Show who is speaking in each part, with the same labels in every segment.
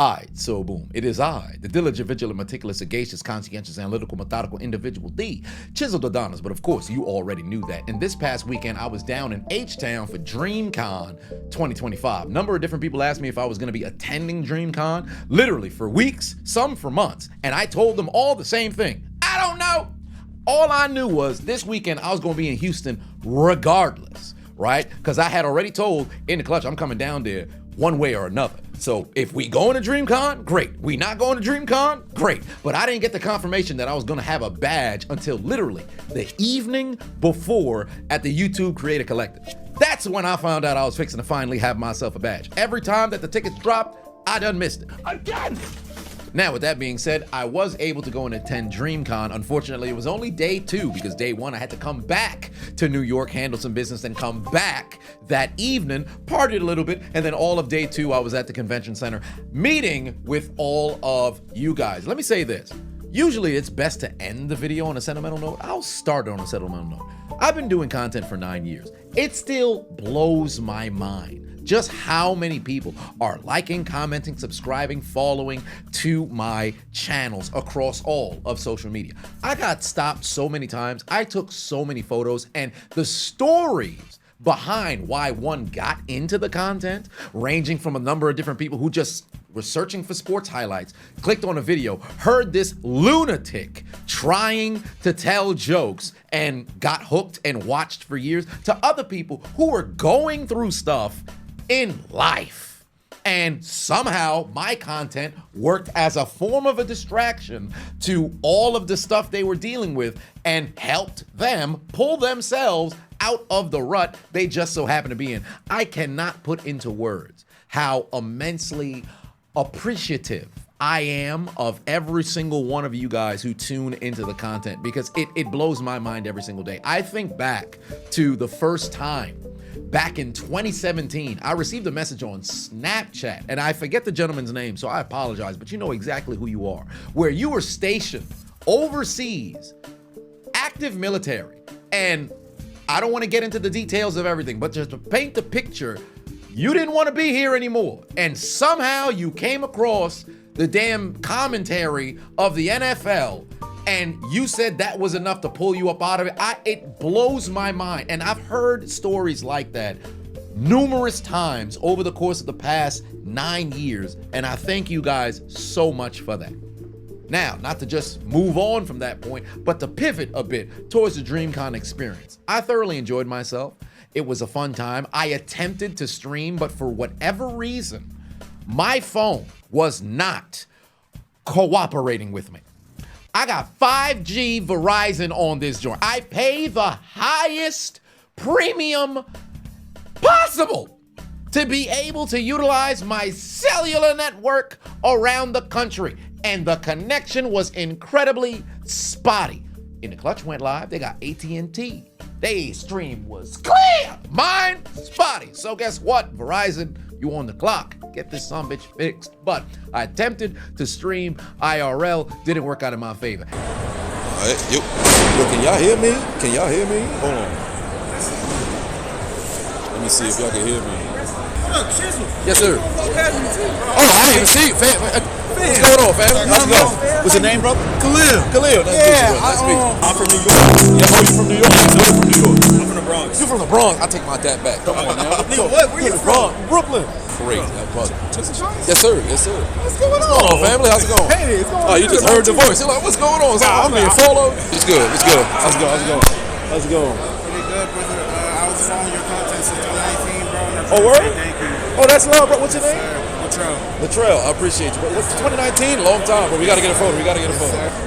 Speaker 1: Alright, so boom. It is I, the diligent, vigilant, meticulous, sagacious, conscientious, analytical, methodical individual, the Chiseled Adonis. But of course, you already knew that. And this past weekend, I was down in H-Town for DreamCon 2025. A number of different people asked me if I was going to be attending DreamCon, literally for weeks, some for months. And I told them all the same thing. I don't know. All I knew was this weekend, I was going to be in Houston regardless, right? Because I had already told in the clutch, I'm coming down there one way or another. So if we going to DreamCon, great. We not going to DreamCon, great. But I didn't get the confirmation that I was gonna have a badge until literally the evening before at the YouTube Creator Collective. That's when I found out I was fixing to finally have myself a badge. Every time that the tickets dropped, I done missed it. Again! Now, with that being said, I was able to go and attend DreamCon. Unfortunately, it was only day 2 because day 1, I had to come back to New York, handle some business, and come back that evening, partied a little bit, and then all of day 2, I was at the convention center meeting with all of you guys. Let me say this. Usually, it's best to end the video on a sentimental note. I'll start on a sentimental note. I've been doing content for 9 years. It still blows my mind just how many people are liking, commenting, subscribing, following to my channels across all of social media. I got stopped so many times. I took so many photos, and the stories behind why one got into the content, ranging from a number of different people who just were searching for sports highlights, clicked on a video, heard this lunatic trying to tell jokes and got hooked and watched for years, to other people who were going through stuff in life. And somehow my content worked as a form of a distraction to all of the stuff they were dealing with and helped them pull themselves out of the rut they just so happen to be in. I cannot put into words how immensely appreciative I am of every single one of you guys who tune into the content, because it blows my mind every single day. I think back to the first time back in 2017, I received a message on Snapchat, and I forget the gentleman's name, so I apologize, but you know exactly who you are, where you were stationed overseas, active military, and I don't want to get into the details of everything, but just to paint the picture, you didn't want to be here anymore, and somehow you came across the damn commentary of the NFL, and you said that was enough to pull you up out of it. It blows my mind. And I've heard stories like that numerous times over the course of the past 9 years. And I thank you guys so much for that. Now, not to just move on from that point, but to pivot a bit towards the DreamCon experience. I thoroughly enjoyed myself. It was a fun time. I attempted to stream, but for whatever reason, my phone was not cooperating with me. I got 5G Verizon on this joint. I pay the highest premium possible to be able to utilize my cellular network around the country. And the connection was incredibly spotty. In the clutch went live, they got AT&T. Their stream was clear, mine spotty. So guess what, Verizon, you on the clock. Get this sumbitch fixed. But I attempted to stream IRL, didn't work out in my favor.
Speaker 2: All right, yo, can y'all hear me? Can y'all hear me? Hold on. Let me see if y'all can hear me.
Speaker 3: Hold up, Chiseled.
Speaker 2: Yes, sir.
Speaker 3: Oh,
Speaker 2: I didn't even see you, fam. What's going on, fam? How's it going? What's your name, brother?
Speaker 3: Khalil.
Speaker 2: Khalil, nice to meet you, brother. Nice to meet you. I'm from New York. Yeah, oh, you from New York? I'm from New York. I'm from the Bronx. You from the Bronx? I take my dad back. Come on, now.
Speaker 3: What? Where you from?
Speaker 2: Brooklyn. Great. Yes, sir. Yes, sir. What's going on, family? How's it going?
Speaker 3: Hey, it's going on.
Speaker 2: Oh, you just heard the voice. You're like, what's going on? I'm being followed. It's good. It's good. How's it going? How's it going?
Speaker 3: Pretty good, brother. I was following your content since 2019, bro.
Speaker 2: Oh, word?
Speaker 3: Thank you.
Speaker 2: Oh, that's love, bro. What's your name?
Speaker 3: Latrell.
Speaker 2: I appreciate you. What's 2019? Long time, but we gotta get a photo.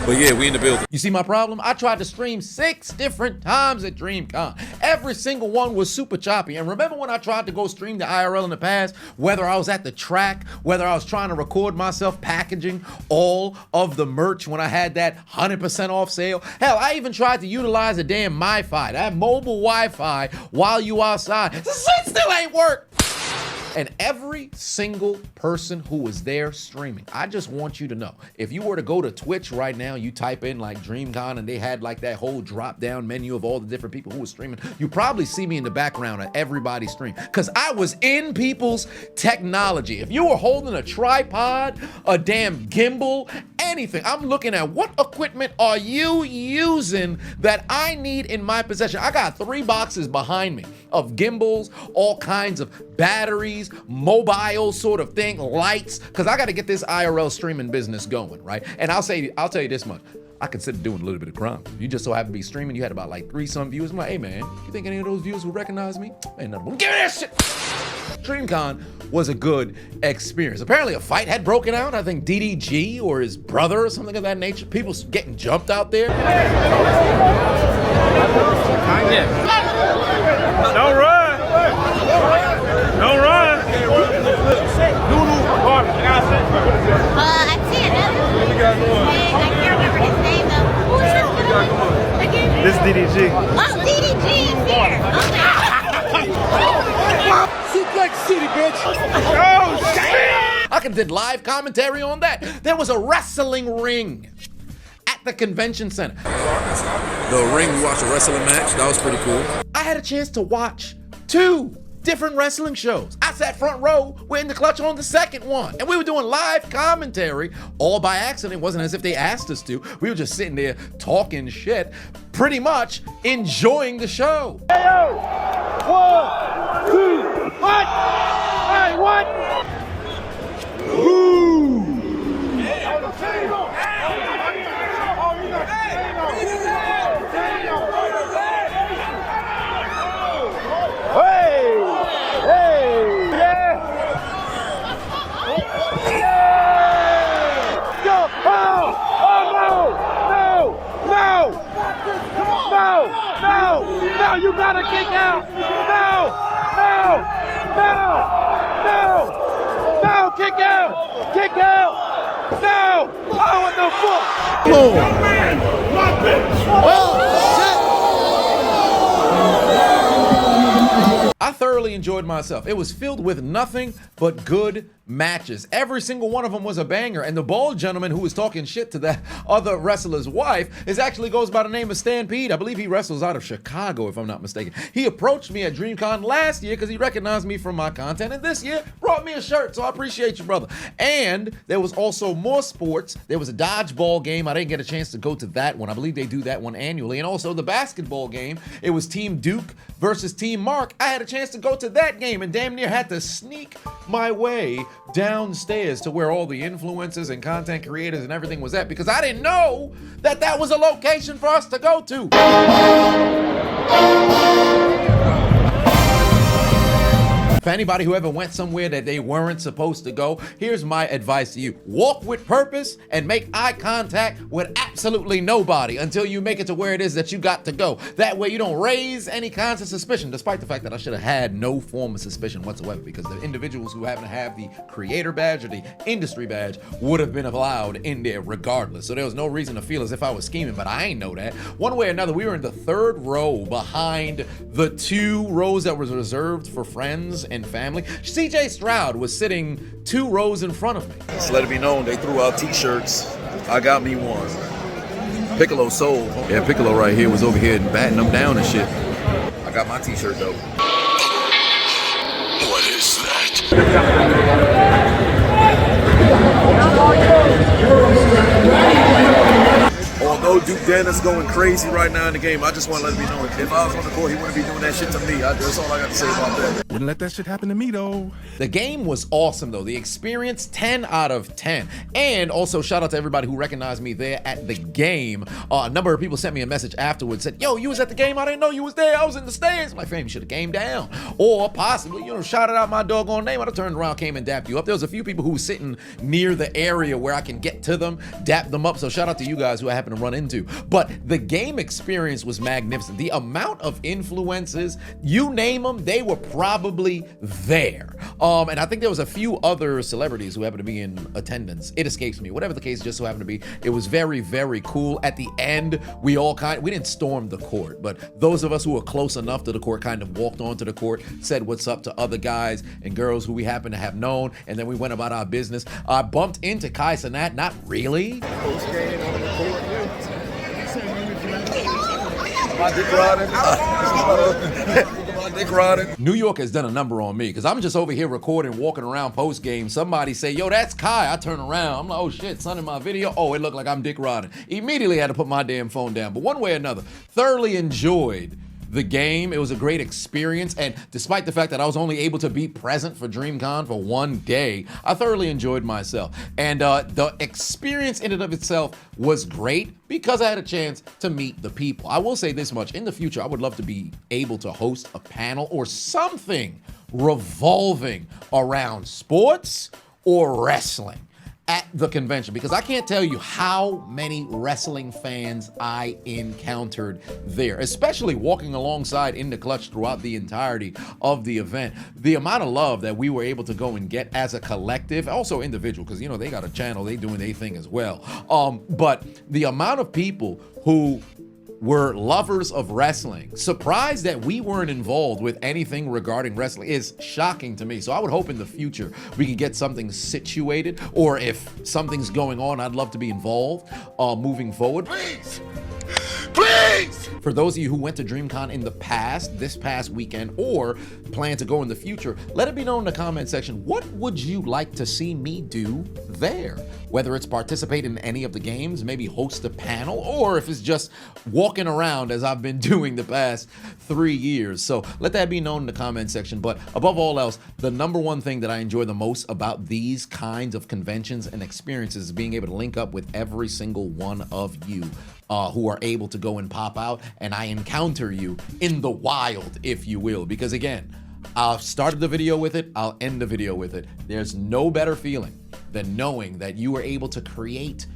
Speaker 2: But yeah, we in the building.
Speaker 1: You see my problem? I tried to stream 6 different times at DreamCon. Every single one was super choppy. And remember when I tried to go stream the IRL in the past, whether I was at the track, whether I was trying to record myself packaging all of the merch when I had that 100% off sale. Hell, I even tried to utilize a damn MiFi, that mobile Wi-Fi, while you outside. The shit still ain't work. And every single person who was there streaming, I just want you to know, if you were to go to Twitch right now, you type in like DreamCon and they had like that whole drop down menu of all the different people who were streaming, you probably see me in the background of everybody's stream because I was in people's technology. If you were holding a tripod, a damn gimbal, anything, I'm looking at what equipment are you using that I need in my possession. I got 3 boxes behind me of gimbals, all kinds of batteries, mobile sort of thing, lights, because I got to get this IRL streaming business going, right? And I'll tell you this much. I consider doing a little bit of crime. You just so happen to be streaming, you had about like 3-some viewers. I'm like, hey man, you think any of those viewers will recognize me? Ain't nothing. Give me that shit. DreamCon was a good experience. Apparently a fight had broken out. I think DDG or his brother or something of that nature. People getting jumped out there.
Speaker 4: Don't run. Don't run.
Speaker 5: I see another. I can't remember his name though. Who is this gonna again?
Speaker 4: This is DDG.
Speaker 5: Oh, DDG is here.
Speaker 3: Suplex City, bitch.
Speaker 4: Oh, shit!
Speaker 1: I did live commentary on that. There was a wrestling ring at the convention center.
Speaker 2: The ring, we watched a wrestling match. That was pretty cool.
Speaker 1: I had a chance to watch 2 different wrestling shows. I sat front row, we're in the clutch on the second one. And we were doing live commentary, all by accident. It wasn't as if they asked us to. We were just sitting there talking shit, pretty much enjoying the show.
Speaker 4: Hey, yo! 1, 2, what? Hey, what? Ooh! No, you gotta kick out! No, kick out! Kick out! No! Oh, what the fuck?
Speaker 1: I thoroughly enjoyed myself. It was filled with nothing but good matches. Every single one of them was a banger. And the bald gentleman who was talking shit to that other wrestler's wife actually goes by the name of Stampede. I believe he wrestles out of Chicago, if I'm not mistaken. He approached me at DreamCon last year because he recognized me from my content, and this year brought me a shirt. So I appreciate you, brother. And there was also more sports. There was a dodgeball game. I didn't get a chance to go to that one. I believe they do that one annually. And also the basketball game. It was Team Duke versus Team Mark. I had a chance to go to that game and damn near had to sneak my way downstairs to where all the influencers and content creators and everything was at because I didn't know that that was a location for us to go to. For anybody who ever went somewhere that they weren't supposed to go, here's my advice to you. Walk with purpose and make eye contact with absolutely nobody until you make it to where it is that you got to go. That way you don't raise any kinds of suspicion, despite the fact that I should have had no form of suspicion whatsoever because the individuals who happen to have the creator badge or the industry badge would have been allowed in there regardless. So there was no reason to feel as if I was scheming, but I ain't know that. One way or another, we were in the 3rd row behind the 2 rows that was reserved for friends and family. CJ Stroud was sitting 2 rows in front of me.
Speaker 2: Just let it be known, they threw out t-shirts. I got me one. Piccolo sold. Yeah, Piccolo right here was over here batting them down and shit. I got my t-shirt though.
Speaker 6: What is that?
Speaker 2: Although Duke Dennis going crazy right now in the game, I just want to let it be known. If I was on the court, he wouldn't be doing that shit to me. That's all I got to say about that.
Speaker 3: Wouldn't let that shit happen to me, though.
Speaker 1: The game was awesome, though. The experience, 10 out of 10. And also, shout out to everybody who recognized me there at the game. A number of people sent me a message afterwards, said, yo, you was at the game? I didn't know you was there. I was in the stands. I'm like, fam, you should have came down. Or possibly, shouted out my doggone name. I'd have turned around, came and dapped you up. There was a few people who were sitting near the area where I can get to them, dap them up. So shout out to you guys who I happened to run into do. But the game experience was magnificent. The amount of influences, you name them, they were probably there. And I think there was a few other celebrities who happened to be in attendance. It escapes me. Whatever the case just so happened to be, it was very, very cool. At the end, we didn't storm the court, but those of us who were close enough to the court kind of walked onto the court, said what's up to other guys and girls who we happen to have known, and then we went about our business. I bumped into Kai Cenat, not really. New York has done a number on me because I'm just over here recording, walking around post game. Somebody say, yo, that's Kai. I turn around. I'm like, oh shit, son, in my video. Oh, it looked like I'm Dick Rodden. Immediately had to put my damn phone down. But one way or another, thoroughly enjoyed the game. It was a great experience, and despite the fact that I was only able to be present for DreamCon for one day, I thoroughly enjoyed myself. And the experience in and of itself was great because I had a chance to meet the people. I will say this much, in the future, I would love to be able to host a panel or something revolving around sports or wrestling at the convention, because I can't tell you how many wrestling fans I encountered there, especially walking alongside In the Clutch throughout the entirety of the event. The amount of love that we were able to go and get as a collective, also individual, because, you know, they got a channel, they doing their thing as well. But the amount of people who were lovers of wrestling, surprised that we weren't involved with anything regarding wrestling, is shocking to me. So I would hope in the future we can get something situated, or if something's going on, I'd love to be involved moving forward. Please! For those of you who went to DreamCon in the past, this past weekend, or plan to go in the future, let it be known in the comment section, what would you like to see me do there? Whether it's participate in any of the games, maybe host a panel, or if it's just walking around as I've been doing the past 3 years. So let that be known in the comment section. But above all else, the number one thing that I enjoy the most about these kinds of conventions and experiences is being able to link up with every single one of you who are able to go and pop out, and I encounter you in the wild, if you will. Because again, I've started the video with it, I'll end the video with it. There's no better feeling than knowing that you were able to create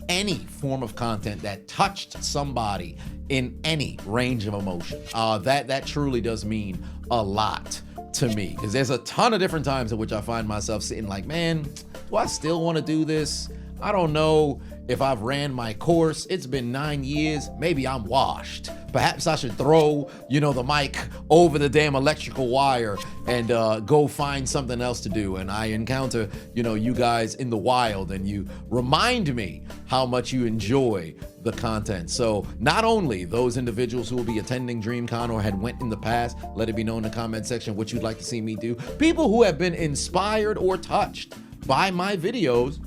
Speaker 1: any form of content that touched somebody in any range of emotion. That truly does mean a lot to me, because there's a ton of different times in which I find myself sitting like, man, do I still want to do this? I don't know if I've ran my course. It's been 9 years. Maybe I'm washed. Perhaps I should throw, the mic over the damn electrical wire and go find something else to do. And I encounter, you guys in the wild, and you remind me how much you enjoy the content. So not only those individuals who will be attending DreamCon or had went in the past, let it be known in the comment section what you'd like to see me do. People who have been inspired or touched by my videos,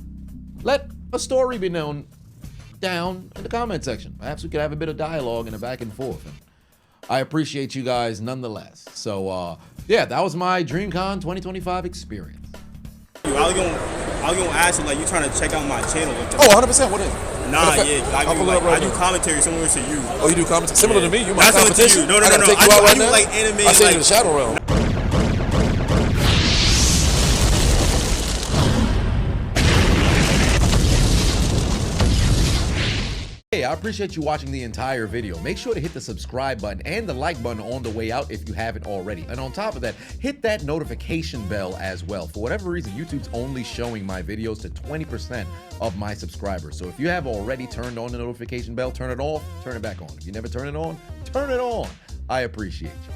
Speaker 1: let a story be known down in the comment section. Perhaps we could have a bit of dialogue and a back and forth. And I appreciate you guys nonetheless. So yeah, that was my DreamCon 2025 experience.
Speaker 3: I was gonna ask you, like, you trying to check out my channel?
Speaker 1: Oh, 100%. What is it?
Speaker 3: Nah, yeah, I do commentary similar to you.
Speaker 1: Oh, you do commentary similar to me? You my competition?
Speaker 3: No.
Speaker 1: I take you out right now?
Speaker 3: Like anime.
Speaker 1: I send you the Shadow Realm. Hey, I appreciate you watching the entire video. Make sure to hit the subscribe button and the like button on the way out if you haven't already. And on top of that, hit that notification bell as well. For whatever reason, YouTube's only showing my videos to 20% of my subscribers. So if you have already turned on the notification bell, turn it off, turn it back on. If you never turn it on, turn it on. I appreciate you.